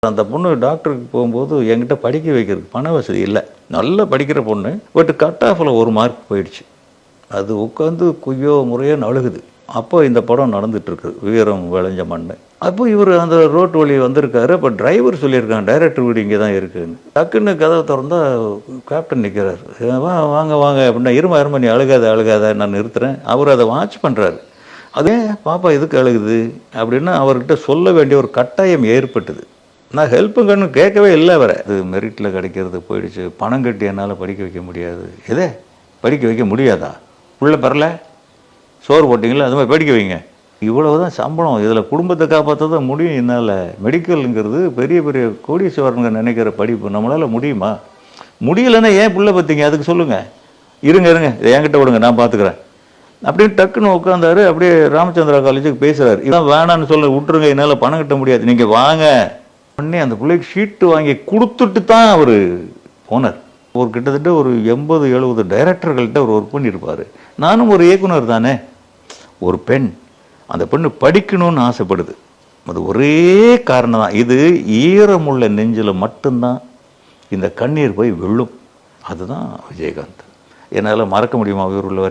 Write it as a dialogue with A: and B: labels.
A: அந்த பொண்ணு டாக்டருக்கு போகும்போது என்கிட்ட படிக்க வைக்கிறதுக்கு பண வசதி இல்லை. நல்லா படிக்கிற பொண்ணு. பட் கட் ஆஃபில் 1 மார்க் போயிடுச்சு. அது உட்காந்து குய்யோ முறையோன்னு அழுகுது. அப்போ இந்த படம் நடந்துட்டுருக்கு, வீரம் விளைஞ்ச மண். அப்போ இவர் அந்த ரோட்டு வழி வந்திருக்காரு. அப்போ டிரைவர் சொல்லியிருக்காங்க, டைரக்டர் வீடு இங்கே தான் இருக்குன்னு. டக்குன்னு கதவை திறந்தா கேப்டன் நிற்கிறார். வாங்க வாங்க அப்படின்னா, இருமா நீ அழுகாத நான் நிறுத்துறேன். அவர் அதை வாட்ச் பண்ணுறாரு. அதே பாப்பா எதுக்கு அழுகுது அப்படின்னா அவர்கிட்ட சொல்ல வேண்டிய ஒரு கட்டாயம் ஏற்பட்டது. நான் ஹெல்ப்புங்கன்னு கேட்கவே இல்லை அவரை. அது மெரிட்டில் கிடைக்கிறது போயிடுச்சு. பணம் கட்டி என்னால் படிக்க வைக்க முடியாது. எதே படிக்க வைக்க முடியாதா? உள்ள பரல சோறு போட்டிங்களா, அது மாதிரி படிக்க வைங்க. இவ்வளவு தான் சம்பளம். இதில் குடும்பத்தை காப்பாற்ற தான் முடியும் என்னால். மெடிக்கலுங்கிறது பெரிய பெரிய கோடீஸ்வரனுங்க நினைக்கிற படிப்பு. நம்மளால் முடியுமா? முடியலைன்னா ஏன் புள்ள பார்த்தீங்க? அதுக்கு சொல்லுங்கள். இருங்க இதை என்கிட்ட விடுங்க, நான் பார்த்துக்கிறேன் அப்படின்னு டக்குன்னு உட்காந்தாரு. அப்படியே ராமச்சந்திரா காலேஜுக்கு பேசுகிறார். இதான் வேணான்னு சொல்ல விட்டுருங்க, என்னால் பணம் கட்ட முடியாது, நீங்கள் வாங்க. உடனே அந்த பிள்ளைக்கு ஷீட்டு வாங்கி கொடுத்துட்டு தான் அவர் போனார். ஒரு கிட்டத்தட்ட ஒரு 80-70 டைரக்டர்கள்ட்ட அவர் ஒர்க் பண்ணியிருப்பார். நானும் ஒரு இயக்குனர் தானே. ஒரு பெண், அந்த பெண்ணு படிக்கணும்னு ஆசைப்படுது. அது ஒரே காரணம் தான். இது ஈரமுள்ள நெஞ்சில் மட்டும்தான் இந்த கண்ணீர் போய் விழும். அதுதான் விஜயகாந்த். என்னால் மறக்க முடியுமா? உயிர் உள்ளவர்.